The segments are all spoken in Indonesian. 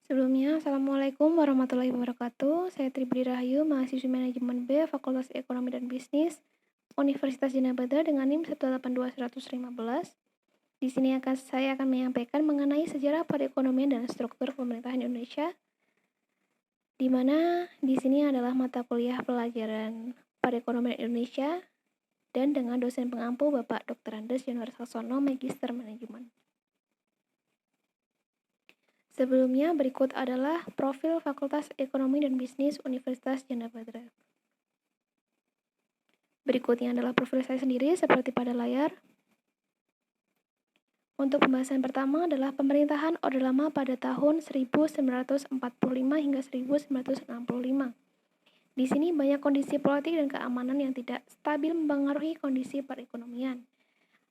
Sebelumnya, Assalamualaikum warahmatullahi wabarakatuh. Saya Tribudi Rahayu, mahasiswi manajemen B, Fakultas Ekonomi dan Bisnis, Universitas Dina Badra dengan NIM 182-115. Di sini saya akan menyampaikan mengenai sejarah perekonomian dan struktur pemerintahan Indonesia, di mana di sini adalah mata kuliah pelajaran perekonomian Indonesia dan dengan dosen pengampu Bapak Dr. Andes Januar Sasono, Magister Manajemen. Sebelumnya, berikut adalah profil Fakultas Ekonomi dan Bisnis Universitas Dina Badra. Berikutnya adalah profil saya sendiri seperti pada layar. Untuk pembahasan pertama adalah pemerintahan Orde Lama pada tahun 1945 hingga 1965. Di sini banyak kondisi politik dan keamanan yang tidak stabil mempengaruhi kondisi perekonomian,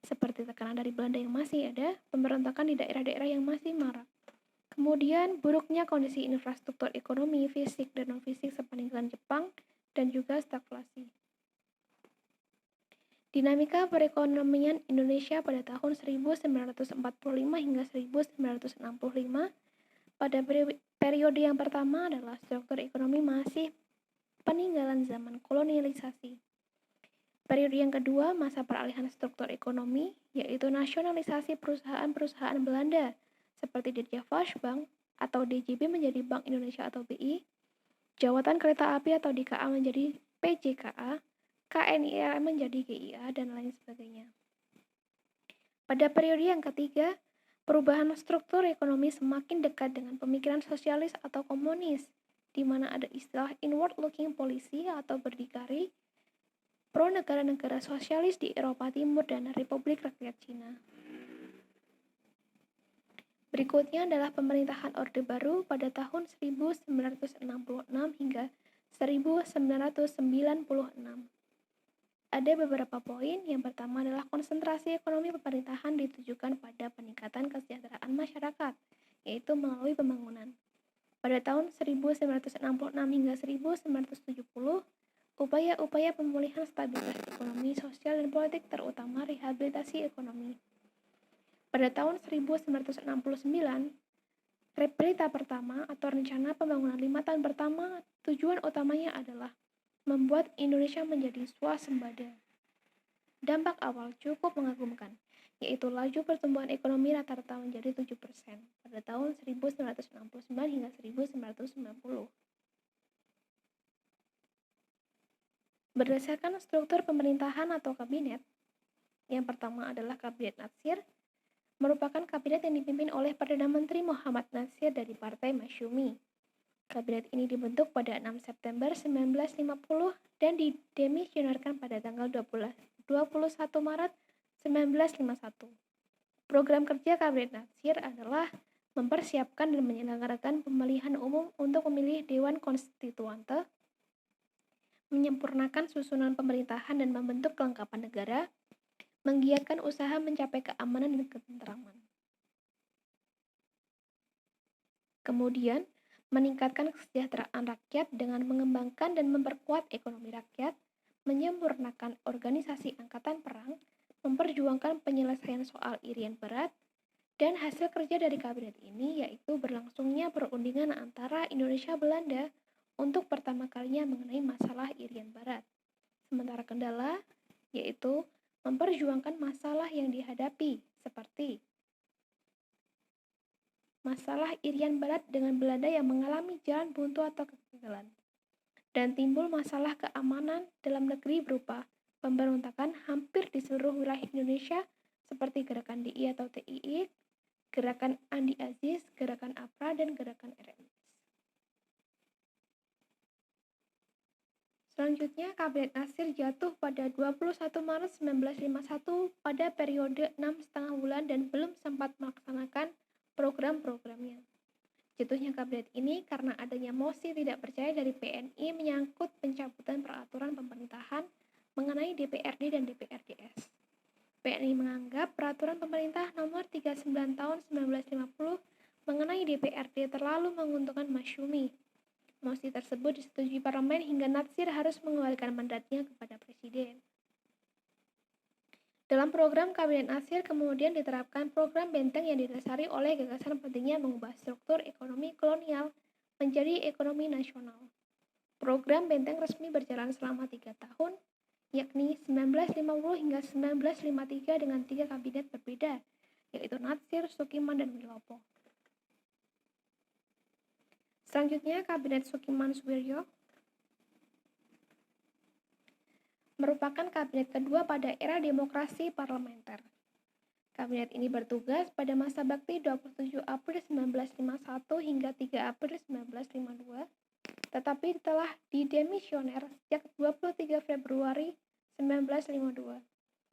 seperti tekanan dari Belanda yang masih ada, pemberontakan di daerah-daerah yang masih marak. Kemudian, buruknya kondisi infrastruktur ekonomi, fisik, dan non-fisik sepeninggalan Jepang, dan juga stagflasi. Dinamika perekonomian Indonesia pada tahun 1945 hingga 1965. Pada periode yang pertama adalah struktur ekonomi masih peninggalan zaman kolonialisasi. Periode yang kedua, masa peralihan struktur ekonomi, yaitu nasionalisasi perusahaan-perusahaan Belanda, seperti Dijkja Volksbank atau DJB menjadi Bank Indonesia atau BI, Jawatan Kereta Api atau DKA menjadi PJKA, KNIL menjadi GIA, dan lain sebagainya. Pada periode yang ketiga, perubahan struktur ekonomi semakin dekat dengan pemikiran sosialis atau komunis, di mana ada istilah inward-looking policy atau berdikari pro negara-negara sosialis di Eropa Timur dan Republik Rakyat Cina. Berikutnya adalah pemerintahan Orde Baru pada tahun 1966 hingga 1996. Ada beberapa poin. Yang pertama adalah konsentrasi ekonomi pemerintahan ditujukan pada peningkatan kesejahteraan masyarakat, yaitu melalui pembangunan. Pada tahun 1966 hingga 1970, upaya-upaya pemulihan stabilitas ekonomi, sosial, dan politik terutama rehabilitasi ekonomi. Pada tahun 1969, Repelita pertama atau rencana pembangunan 5 tahun pertama, tujuan utamanya adalah membuat Indonesia menjadi swasembada. Dampak awal cukup mengagumkan, yaitu laju pertumbuhan ekonomi rata-rata menjadi 7% pada tahun 1969 hingga 1990. Berdasarkan struktur pemerintahan atau kabinet, yang pertama adalah Kabinet Natsir, merupakan kabinet yang dipimpin oleh Perdana Menteri Muhammad Natsir dari Partai Masyumi. Kabinet ini dibentuk pada 6 September 1950 dan didemisionerkan pada tanggal 21 Maret 1951. Program kerja Kabinet Natsir adalah mempersiapkan dan menyelenggarakan pemilihan umum untuk memilih Dewan Konstituante, menyempurnakan susunan pemerintahan dan membentuk kelengkapan negara, menggiatkan usaha mencapai keamanan dan ketentraman. Kemudian, meningkatkan kesejahteraan rakyat dengan mengembangkan dan memperkuat ekonomi rakyat, menyempurnakan organisasi angkatan perang, memperjuangkan penyelesaian soal irian berat, dan hasil kerja dari kabinet ini yaitu berlangsungnya perundingan antara Indonesia Belanda untuk pertama kalinya mengenai masalah irian barat. Sementara kendala yaitu memperjuangkan masalah yang dihadapi seperti masalah irian barat dengan Belanda yang mengalami jalan buntu atau kegagalan, dan timbul masalah keamanan dalam negeri berupa pemberontakan hampir di seluruh wilayah Indonesia seperti gerakan DI atau TII, gerakan Andi Aziz, gerakan APRA, dan gerakan RMS. Selanjutnya, Kabinet Natsir jatuh pada 21 Maret 1951 pada periode 6,5 bulan dan belum sempat melaksanakan program-programnya. Jatuhnya kabinet ini karena adanya mosi tidak percaya dari PNI menyangkut pencabutan peraturan pemerintahan mengenai DPRD dan DPRDS. PNI menganggap peraturan pemerintah nomor 39 tahun 1950 mengenai DPRD terlalu menguntungkan Masyumi. Mosi tersebut disetujui parlemen hingga Natsir harus mengembalikan mandatnya kepada presiden. Dalam program Kabinet Nasir kemudian diterapkan program benteng yang didasari oleh gagasan pentingnya mengubah struktur ekonomi kolonial menjadi ekonomi nasional. Program benteng resmi berjalan selama 3 tahun, yakni 1950 hingga 1953 dengan 3 kabinet berbeda, yaitu Natsir, Sukiman, dan Wilopo. Selanjutnya, Kabinet Sukiman-Suwiryo merupakan kabinet kedua pada era demokrasi parlementer. Kabinet ini bertugas pada masa bakti 27 April 1951 hingga 3 April 1952, tetapi telah didemisioner sejak 23 Februari 1952.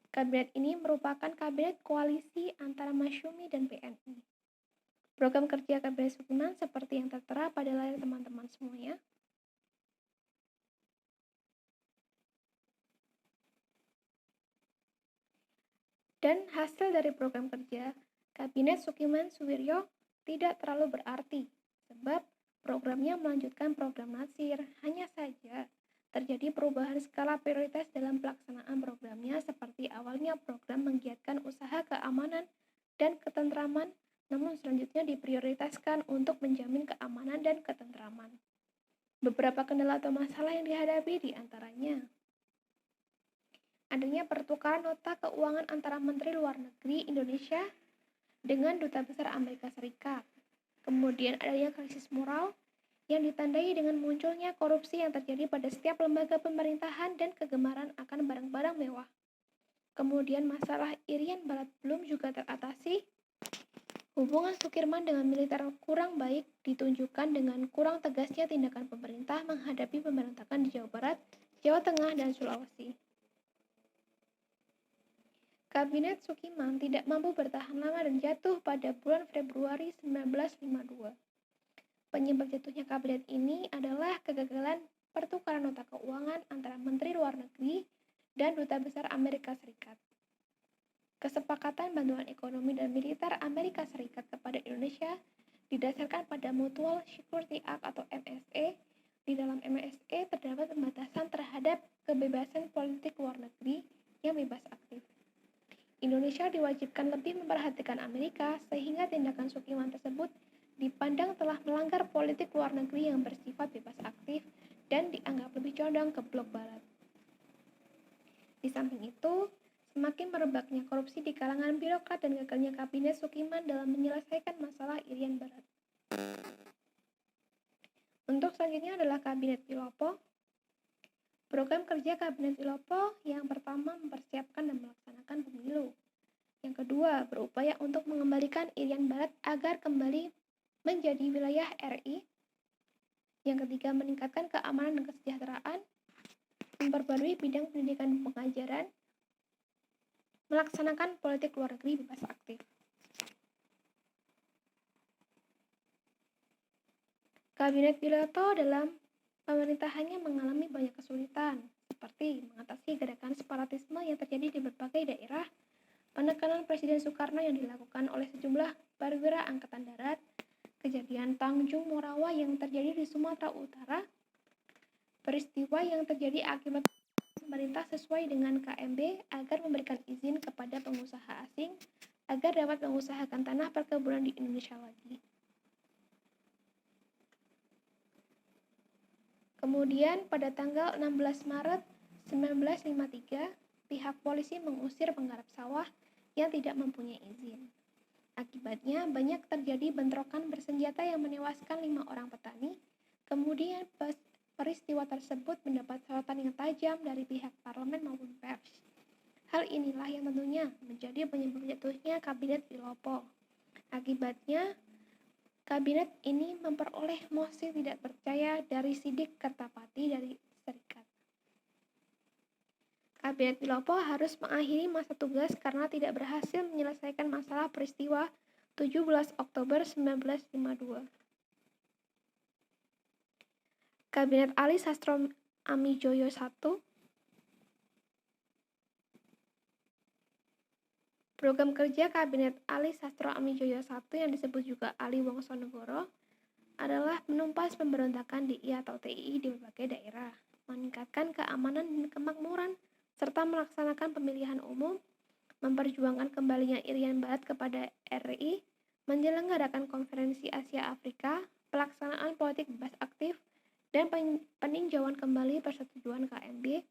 Kabinet ini merupakan kabinet koalisi antara Masyumi dan PNI. Program kerja Kabinet Sukiman seperti yang tertera pada layar teman-teman semuanya. Dan hasil dari program kerja Kabinet Sukiman-Suwiryo tidak terlalu berarti, sebab programnya melanjutkan program Natsir. Hanya saja terjadi perubahan skala prioritas dalam pelaksanaan programnya, seperti awalnya program menggiatkan usaha keamanan dan ketentraman, namun selanjutnya diprioritaskan untuk menjamin keamanan dan ketentraman. Beberapa kendala atau masalah yang dihadapi diantaranya adanya pertukaran nota keuangan antara Menteri Luar Negeri Indonesia dengan Duta Besar Amerika Serikat. Kemudian adanya krisis moral yang ditandai dengan munculnya korupsi yang terjadi pada setiap lembaga pemerintahan dan kegemaran akan barang-barang mewah. Kemudian masalah Irian Barat belum juga teratasi. Hubungan Sukirman dengan militer kurang baik ditunjukkan dengan kurang tegasnya tindakan pemerintah menghadapi pemberontakan di Jawa Barat, Jawa Tengah, dan Sulawesi. Kabinet Sukiman tidak mampu bertahan lama dan jatuh pada bulan Februari 1952. Penyebab jatuhnya kabinet ini adalah kegagalan pertukaran nota keuangan antara Menteri Luar Negeri dan Duta Besar Amerika Serikat. Kesepakatan bantuan ekonomi dan militer Amerika Serikat kepada Indonesia didasarkan pada Mutual Security Act atau MSA. Di dalam MSA terdapat pembatasan terhadap kebebasan politik luar negeri yang bebas aktif. Indonesia diwajibkan lebih memperhatikan Amerika sehingga tindakan Sukiman tersebut dipandang telah melanggar politik luar negeri yang bersifat bebas aktif dan dianggap lebih condong ke blok barat. Di samping itu, semakin merebaknya korupsi di kalangan birokrat dan gagalnya kabinet Sukiman dalam menyelesaikan masalah Irian Barat. Untuk selanjutnya adalah Kabinet Wilopo. Program kerja Kabinet Wilopo yang pertama mempersiapkan dan melaksanakan pemilu. Yang kedua, berupaya untuk mengembalikan Irian Barat agar kembali menjadi wilayah RI. Yang ketiga, meningkatkan keamanan dan kesejahteraan, memperbarui bidang pendidikan dan pengajaran, melaksanakan politik luar negeri bebas aktif. Kabinet Wilopo dalam pemerintahannya mengalami banyak kesulitan, seperti mengatasi gerakan separatisme yang terjadi di berbagai daerah, penekanan Presiden Soekarno yang dilakukan oleh sejumlah perwira Angkatan Darat, kejadian Tanjung Morawa yang terjadi di Sumatera Utara, peristiwa yang terjadi akibat pemerintah sesuai dengan KMB agar memberikan izin kepada pengusaha asing agar dapat mengusahakan tanah perkebunan di Indonesia lagi. Kemudian pada tanggal 16 Maret 1953, pihak polisi mengusir penggarap sawah yang tidak mempunyai izin. Akibatnya banyak terjadi bentrokan bersenjata yang menewaskan 5 orang petani. Kemudian peristiwa tersebut mendapat sorotan yang tajam dari pihak parlemen maupun pers. Hal inilah yang tentunya menjadi penyebab jatuhnya Kabinet Wilopo. Akibatnya kabinet ini memperoleh mosi tidak percaya dari Sidik Kertapati dari Serikat. Kabinet Wilopo harus mengakhiri masa tugas karena tidak berhasil menyelesaikan masalah peristiwa 17 Oktober 1952. Kabinet Ali Sastro Amijoyo I. Program kerja Kabinet Ali Sastro Amijoyo I yang disebut juga Ali Wongsonegoro adalah menumpas pemberontakan DI atau TII di berbagai daerah, meningkatkan keamanan dan kemakmuran, serta melaksanakan pemilihan umum, memperjuangkan kembalinya Irian Barat kepada RI, menyelenggarakan konferensi Asia Afrika, pelaksanaan politik bebas aktif, dan peninjauan kembali persetujuan KMB,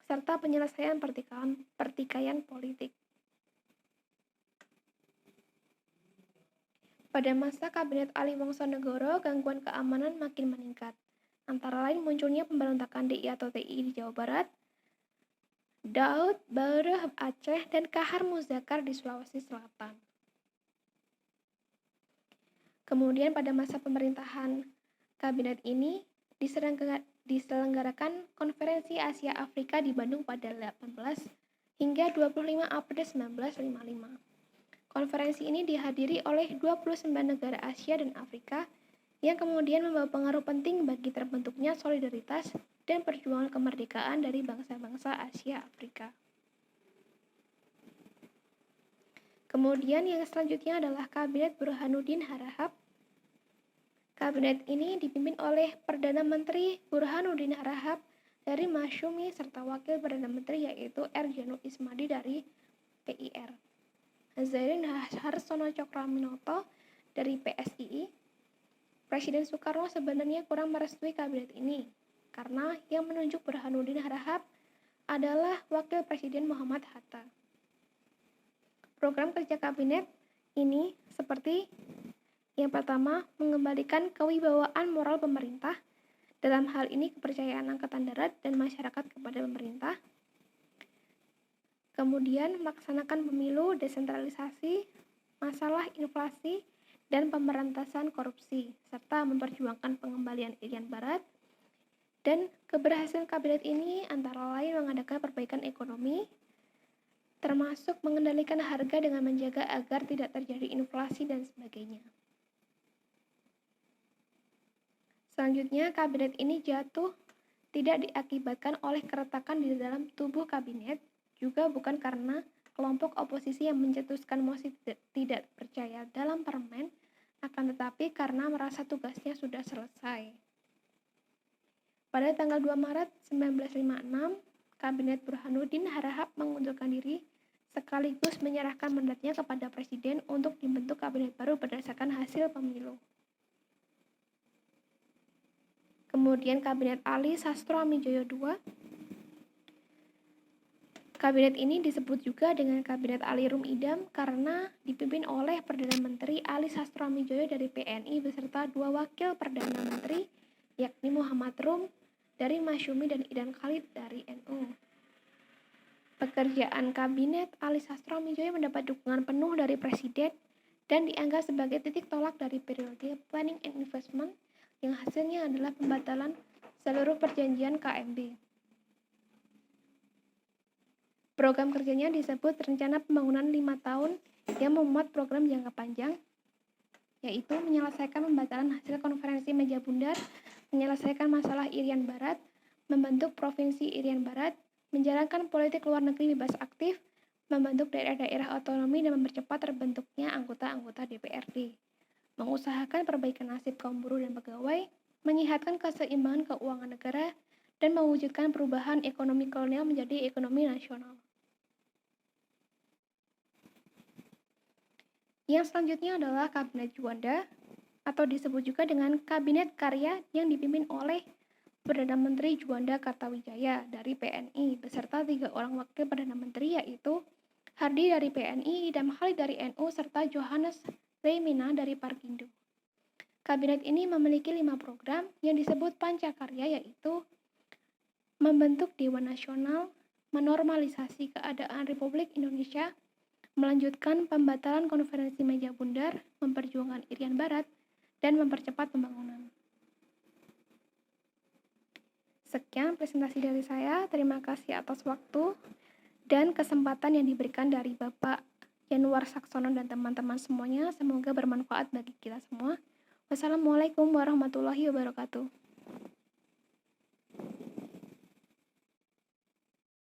serta penyelesaian pertikaian politik. Pada masa Kabinet Ali Wongsonegoro, gangguan keamanan makin meningkat. Antara lain munculnya pemberontakan DI atau TI di Jawa Barat, Daud, Bareh Aceh, dan Kahar Muzakar di Sulawesi Selatan. Kemudian pada masa pemerintahan kabinet ini diselenggarakan Konferensi Asia Afrika di Bandung pada 18 hingga 25 April 1955. Konferensi ini dihadiri oleh 29 negara Asia dan Afrika yang kemudian membawa pengaruh penting bagi terbentuknya solidaritas dan perjuangan kemerdekaan dari bangsa-bangsa Asia Afrika. Kemudian yang selanjutnya adalah Kabinet Burhanuddin Harahap. Kabinet ini dipimpin oleh Perdana Menteri Burhanuddin Harahap dari Masyumi serta Wakil Perdana Menteri yaitu R. Janu Ismadi dari PIR. Zairin Harsono Cokroaminoto dari PSII. Presiden Soekarno sebenarnya kurang merestui kabinet ini karena yang menunjuk Burhanuddin Harahap adalah Wakil Presiden Muhammad Hatta. Program kerja kabinet ini seperti yang pertama, mengembalikan kewibawaan moral pemerintah, dalam hal ini kepercayaan Angkatan Darat dan masyarakat kepada pemerintah. Kemudian, melaksanakan pemilu, desentralisasi, masalah inflasi, dan pemberantasan korupsi, serta memperjuangkan pengembalian Irian Barat. Dan keberhasilan kabinet ini antara lain mengadakan perbaikan ekonomi, termasuk mengendalikan harga dengan menjaga agar tidak terjadi inflasi dan sebagainya. Selanjutnya, kabinet ini jatuh tidak diakibatkan oleh keretakan di dalam tubuh kabinet, juga bukan karena kelompok oposisi yang mencetuskan mosi tidak percaya dalam parlemen, akan tetapi karena merasa tugasnya sudah selesai. Pada tanggal 2 Maret 1956, Kabinet Burhanuddin Harahap mengundurkan diri sekaligus menyerahkan mandatnya kepada Presiden untuk dibentuk kabinet baru berdasarkan hasil pemilu. Kemudian Kabinet Ali Sastro Amijoyo II. Kabinet ini disebut juga dengan Kabinet Ali Rum Idam karena dipimpin oleh Perdana Menteri Ali Sastro Amijoyo dari PNI beserta dua wakil Perdana Menteri yakni Muhammad Rum dari Masyumi dan Idan Khalid dari NU. Pekerjaan Kabinet Ali Sastro Amijoyo mendapat dukungan penuh dari Presiden dan dianggap sebagai titik tolak dari periode Planning and Investment yang hasilnya adalah pembatalan seluruh perjanjian KMB. Program kerjanya disebut Rencana Pembangunan 5 tahun yang memuat program jangka panjang, yaitu menyelesaikan pembatalan hasil konferensi meja bundar, menyelesaikan masalah Irian Barat, membentuk Provinsi Irian Barat, menjalankan politik luar negeri bebas aktif, membentuk daerah-daerah otonomi dan mempercepat terbentuknya anggota-anggota DPRD, mengusahakan perbaikan nasib kaum buruh dan pegawai, menyehatkan keseimbangan keuangan negara, dan mewujudkan perubahan ekonomi kolonial menjadi ekonomi nasional. Yang selanjutnya adalah Kabinet Juanda, atau disebut juga dengan Kabinet Karya yang dipimpin oleh Perdana Menteri Juanda Kartawijaya dari PNI, beserta 3 orang wakil Perdana Menteri yaitu Hardi dari PNI, Idam Khalid dari NU, serta Johannes Leimina dari Parkindo. Kabinet ini memiliki 5 program yang disebut Pancakarya yaitu membentuk Dewan Nasional, menormalisasi keadaan Republik Indonesia, melanjutkan pembatalan konferensi meja bundar, memperjuangkan Irian Barat, dan mempercepat pembangunan. Sekian presentasi dari saya. Terima kasih atas waktu dan kesempatan yang diberikan dari Bapak Yanuar Saksono dan teman-teman semuanya. Semoga bermanfaat bagi kita semua. Wassalamualaikum warahmatullahi wabarakatuh.